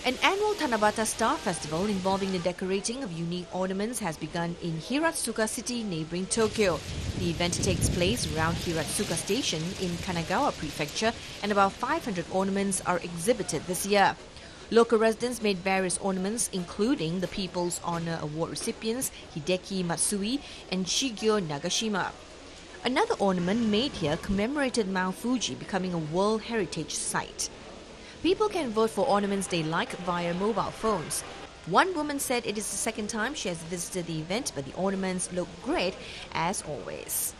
An annual Tanabata Star Festival involving the decorating of unique ornaments has begun in Hiratsuka City, neighboring Tokyo. The event takes place around Hiratsuka Station in Kanagawa Prefecture, and about 500 ornaments are exhibited this year. Local residents made various ornaments, including the People's Honor Award recipients Hideki Matsui and Shigeo Nagashima. Another ornament made here commemorated Mount Fuji becoming a World Heritage Site. People can vote for ornaments they like via mobile phones. One woman said it is the second time she has visited the event, but the ornaments look great as always.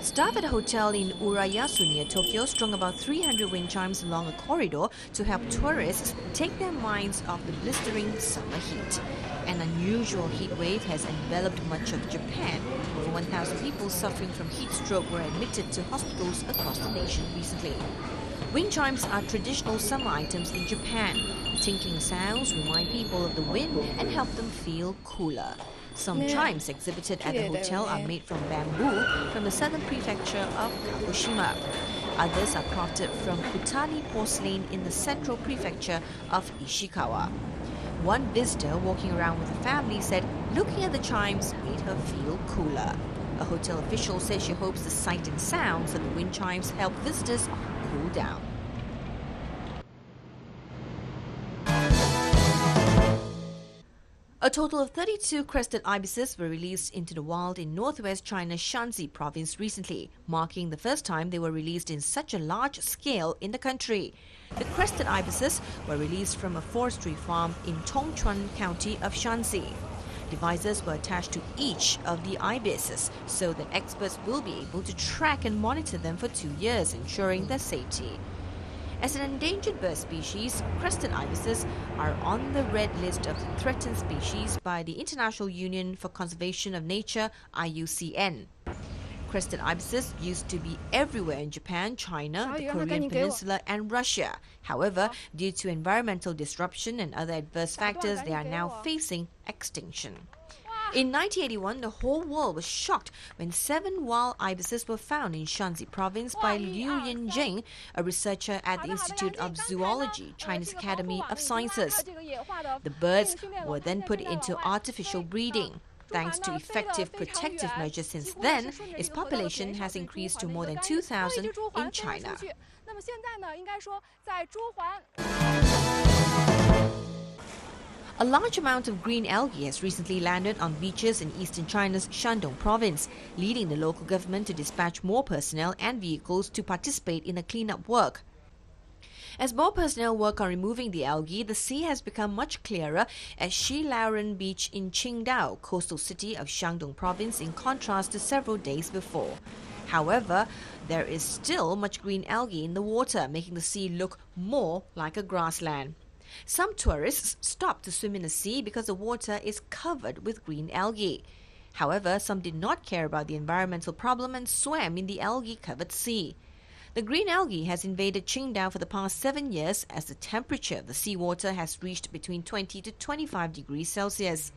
Staff at a hotel in Urayasu near Tokyo strung about 300 wind chimes along a corridor to help tourists take their minds off the blistering summer heat. An unusual heat wave has enveloped much of Japan. Over 1,000 people suffering from heat stroke were admitted to hospitals across the nation recently. Wind chimes are traditional summer items in Japan. The tinkling sounds remind people of the wind and help them feel cooler. Some chimes exhibited at the hotel are made from bamboo from the southern prefecture of Kagoshima. Others are crafted from Kutani porcelain in the central prefecture of Ishikawa. One visitor walking around with a family said looking at the chimes made her feel cooler. A hotel official said she hopes the sight and sounds of the wind chimes help visitors cool down. A total of 32 crested ibises were released into the wild in northwest China's Shanxi province recently, marking the first time they were released in such a large scale in the country. The crested ibises were released from a forestry farm in Tongchuan County of Shanxi. Devices were attached to each of the ibises so that experts will be able to track and monitor them for 2 years, ensuring their safety. As an endangered bird species, crested ibises are on the red list of threatened species by the International Union for Conservation of Nature, IUCN. Crested ibises used to be everywhere in Japan, China, the Korean Peninsula and Russia. However, due to environmental disruption and other adverse factors, they are now facing extinction. In 1981, the whole world was shocked when 7 wild ibises were found in Shanxi province by Liu Yanjing, a researcher at the Institute of Zoology, China's Academy of Sciences. The birds were then put into artificial breeding. Thanks to effective protective measures since then, its population has increased to more than 2,000 in China. A large amount of green algae has recently landed on beaches in eastern China's Shandong province, leading the local government to dispatch more personnel and vehicles to participate in the cleanup work. As more personnel work on removing the algae, the sea has become much clearer at Shilauren Beach in Qingdao, coastal city of Shandong province, in contrast to several days before. However, there is still much green algae in the water, making the sea look more like a grassland. Some tourists stop to swim in the sea because the water is covered with green algae. However, some did not care about the environmental problem and swam in the algae-covered sea. The green algae has invaded Qingdao for the past 7 years as the temperature of the seawater has reached between 20 to 25 degrees Celsius.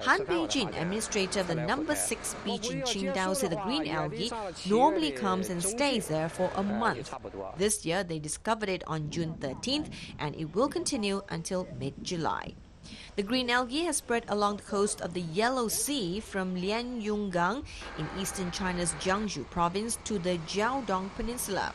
Han Beijing, administrator of the number 6 beach in Qingdao, said the green algae normally comes and stays there for a month. This year, they discovered it on June 13th, and it will continue until mid-July. The green algae has spread along the coast of the Yellow Sea from Lianyungang in eastern China's Jiangsu province to the Jiaodong Peninsula.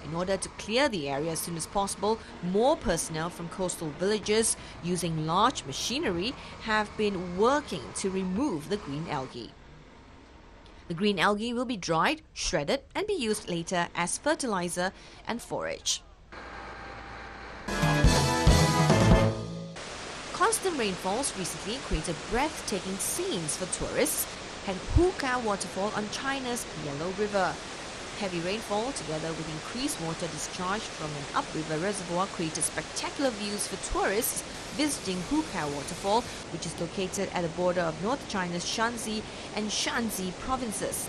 In order to clear the area as soon as possible, more personnel from coastal villages using large machinery have been working to remove the green algae. The green algae will be dried, shredded, and be used later as fertilizer and forage. Constant rainfalls recently created breathtaking scenes for tourists at Hukao Waterfall on China's Yellow River. Heavy rainfall, together with increased water discharge from an upriver reservoir, created spectacular views for tourists visiting Hukao Waterfall, which is located at the border of North China's Shanxi and Shanxi provinces.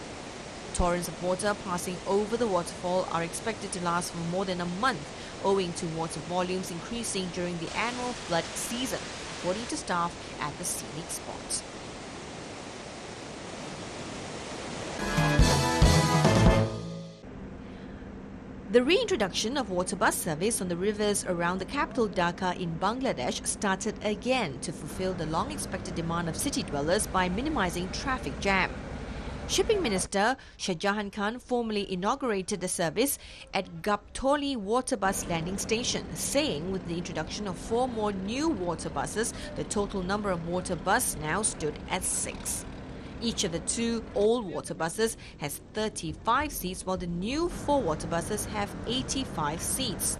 Torrents of water passing over the waterfall are expected to last for more than a month, owing to water volumes increasing during the annual flood season, according to staff at the scenic spot. The reintroduction of water bus service on the rivers around the capital Dhaka in Bangladesh started again to fulfill the long-expected demand of city dwellers by minimizing traffic jam. Shipping Minister Shahjahan Khan formally inaugurated the service at Gaptoli water bus landing station, saying with the introduction of 4 more new water buses, the total number of water buses now stood at 6. Each of the 2 old water buses has 35 seats, while the new 4 water buses have 85 seats.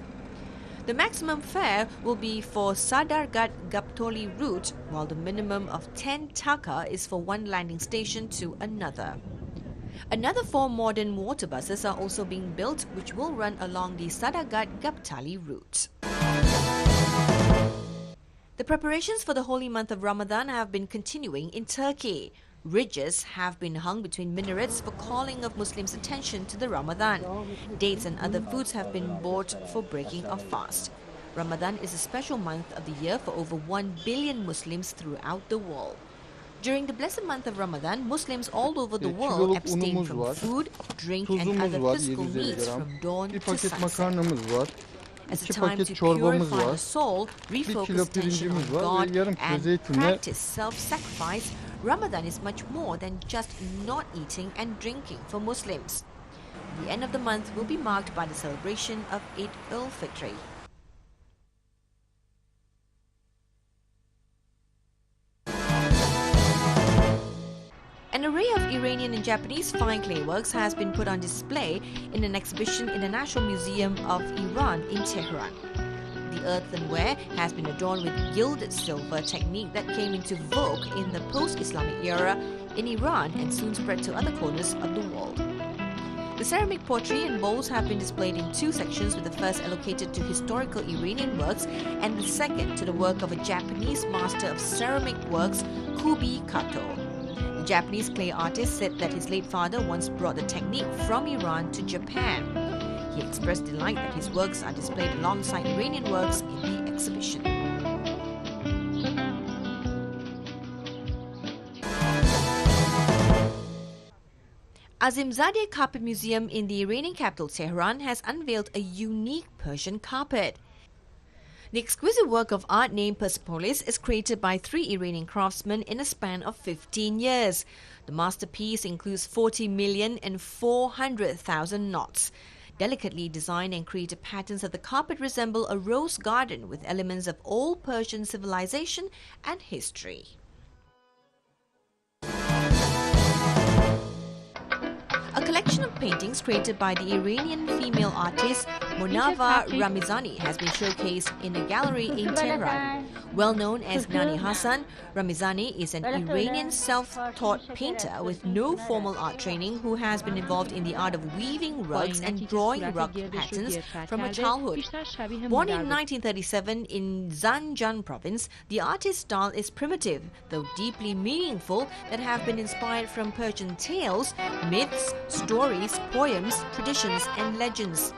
The maximum fare will be for Sadargat-Gaptoli route, while the minimum of 10 taka is for one landing station to another. Another 4 modern water buses are also being built, which will run along the Sadargat-Gaptoli route. The preparations for the holy month of Ramadan have been continuing in Turkey. Ridges have been hung between minarets for calling of Muslims' attention to the Ramadan. Dates and other foods have been bought for breaking of fast. Ramadan is a special month of the year for over 1 billion Muslims throughout the world. During the blessed month of Ramadan, Muslims all over the world abstain from food, drink and other physical needs from dawn to sunset. As a time to purify the soul, refocus attention on God and practice self-sacrifice, Ramadan is much more than just not eating and drinking for Muslims. The end of the month will be marked by the celebration of Eid al-Fitr. An array of Iranian and Japanese fine clay works has been put on display in an exhibition in the National Museum of Iran in Tehran. The earthenware has been adorned with gilded silver, technique that came into vogue in the post-Islamic era in Iran and soon spread to other corners of the world. The ceramic pottery and bowls have been displayed in 2 sections, with the first allocated to historical Iranian works and the second to the work of a Japanese master of ceramic works, Kubi Kato. The Japanese clay artist said that his late father once brought the technique from Iran to Japan. He expressed delight that his works are displayed alongside Iranian works in the exhibition. Azimzadeh Carpet Museum in the Iranian capital Tehran has unveiled a unique Persian carpet. The exquisite work of art named Persepolis is created by 3 Iranian craftsmen in a span of 15 years. The masterpiece includes 40,400,000 knots. Delicately designed and created patterns of the carpet resemble a rose garden with elements of old Persian civilization and history. A collection of paintings created by the Iranian female artist Monava Ramizani has been showcased in a gallery in Tehran. Well known as Nani Hassan, Ramizani is an Iranian self-taught painter with no formal art training who has been involved in the art of weaving rugs and drawing rug patterns from her childhood. Born in 1937 in Zanjan province, the artist's style is primitive, though deeply meaningful, that have been inspired from Persian tales, myths, stories, poems, traditions and legends.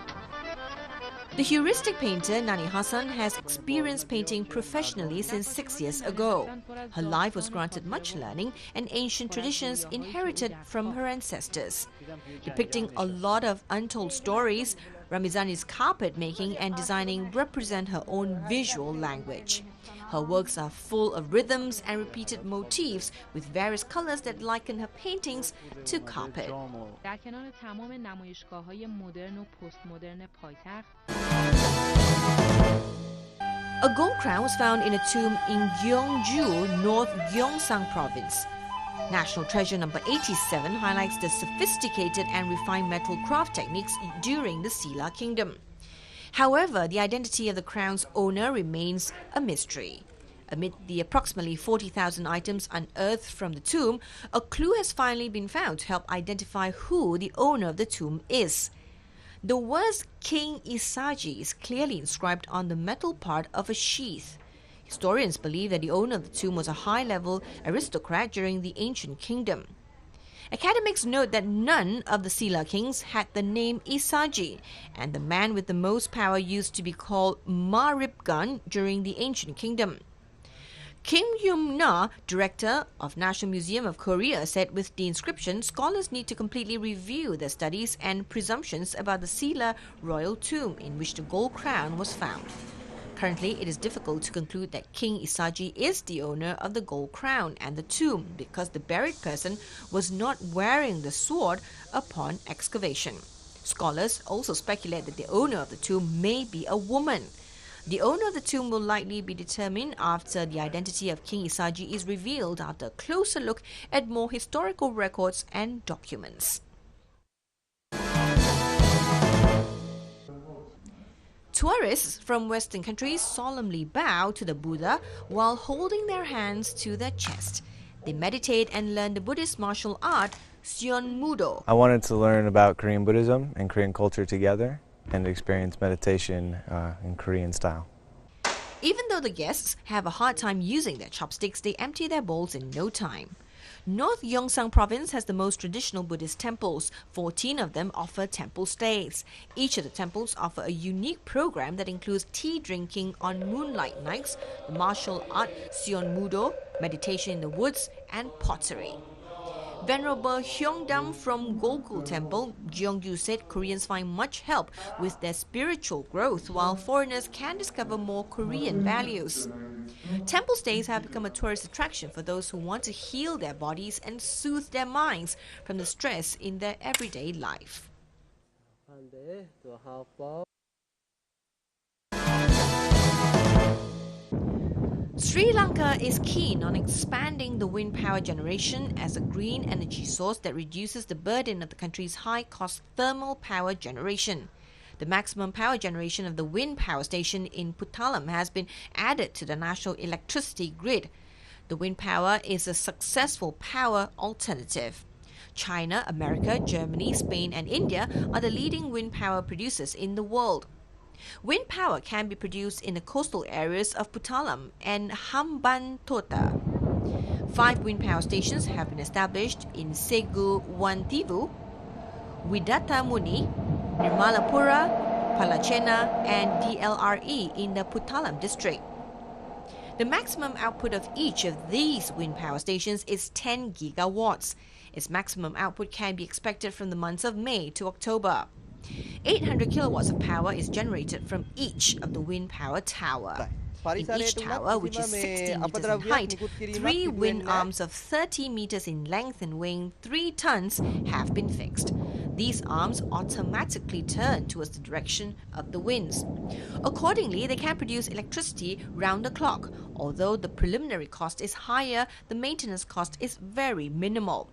The heuristic painter Nani Hassan has experienced painting professionally since 6 years ago. Her life was granted much learning and ancient traditions inherited from her ancestors. Depicting a lot of untold stories, Ramizani's carpet making and designing represent her own visual language. Her works are full of rhythms and repeated motifs with various colors that liken her paintings to carpet. A gold crown was found in a tomb in Gyeongju, North Gyeongsang Province. National Treasure number 87 highlights the sophisticated and refined metal craft techniques during the Silla Kingdom. However, the identity of the crown's owner remains a mystery. Amid the approximately 40,000 items unearthed from the tomb, a clue has finally been found to help identify who the owner of the tomb is. The words King Isaji is clearly inscribed on the metal part of a sheath. Historians believe that the owner of the tomb was a high-level aristocrat during the ancient kingdom. Academics note that none of the Silla kings had the name Isaji, and the man with the most power used to be called Maribgan during the ancient kingdom. Kim Yum-na, director of National Museum of Korea, said with the inscription, scholars need to completely review their studies and presumptions about the Silla royal tomb in which the gold crown was found. Currently, it is difficult to conclude that King Isaji is the owner of the gold crown and the tomb because the buried person was not wearing the sword upon excavation. Scholars also speculate that the owner of the tomb may be a woman. The owner of the tomb will likely be determined after the identity of King Isaji is revealed after a closer look at more historical records and documents. Tourists from Western countries solemnly bow to the Buddha while holding their hands to their chest. They meditate and learn the Buddhist martial art, Seon Mudo. I wanted to learn about Korean Buddhism and Korean culture together and experience meditation in Korean style. Even though the guests have a hard time using their chopsticks, they empty their bowls in no time. North Gyeongsang Province has the most traditional Buddhist temples. 14 of them offer temple stays. Each of the temples offer a unique program that includes tea drinking on moonlight nights, the martial art Seon Mudo, meditation in the woods, and pottery. Venerable Hyongdam from Gokul Temple, Gyeongju said Koreans find much help with their spiritual growth, while foreigners can discover more Korean values. Temple stays have become a tourist attraction for those who want to heal their bodies and soothe their minds from the stress in their everyday life. Sri Lanka is keen on expanding the wind power generation as a green energy source that reduces the burden of the country's high-cost thermal power generation. The maximum power generation of the wind power station in Puttalam has been added to the national electricity grid. The wind power is a successful power alternative. China, America, Germany, Spain, and India are the leading wind power producers in the world. Wind power can be produced in the coastal areas of Puttalam and Hambantota. 5 wind power stations have been established in Segu Wantivu, Widatta Muni, Nirmalapura, Palachena, and DLRE in the Puttalam district. The maximum output of each of these wind power stations is 10 gigawatts. Its maximum output can be expected from the months of May to October. 800 kilowatts of power is generated from each of the wind power tower. In each tower, which is 60 meters in height, 3 wind arms of 30 meters in length and weighing 3 tons have been fixed. These arms automatically turn towards the direction of the winds. Accordingly, they can produce electricity round the clock. Although the preliminary cost is higher, the maintenance cost is very minimal.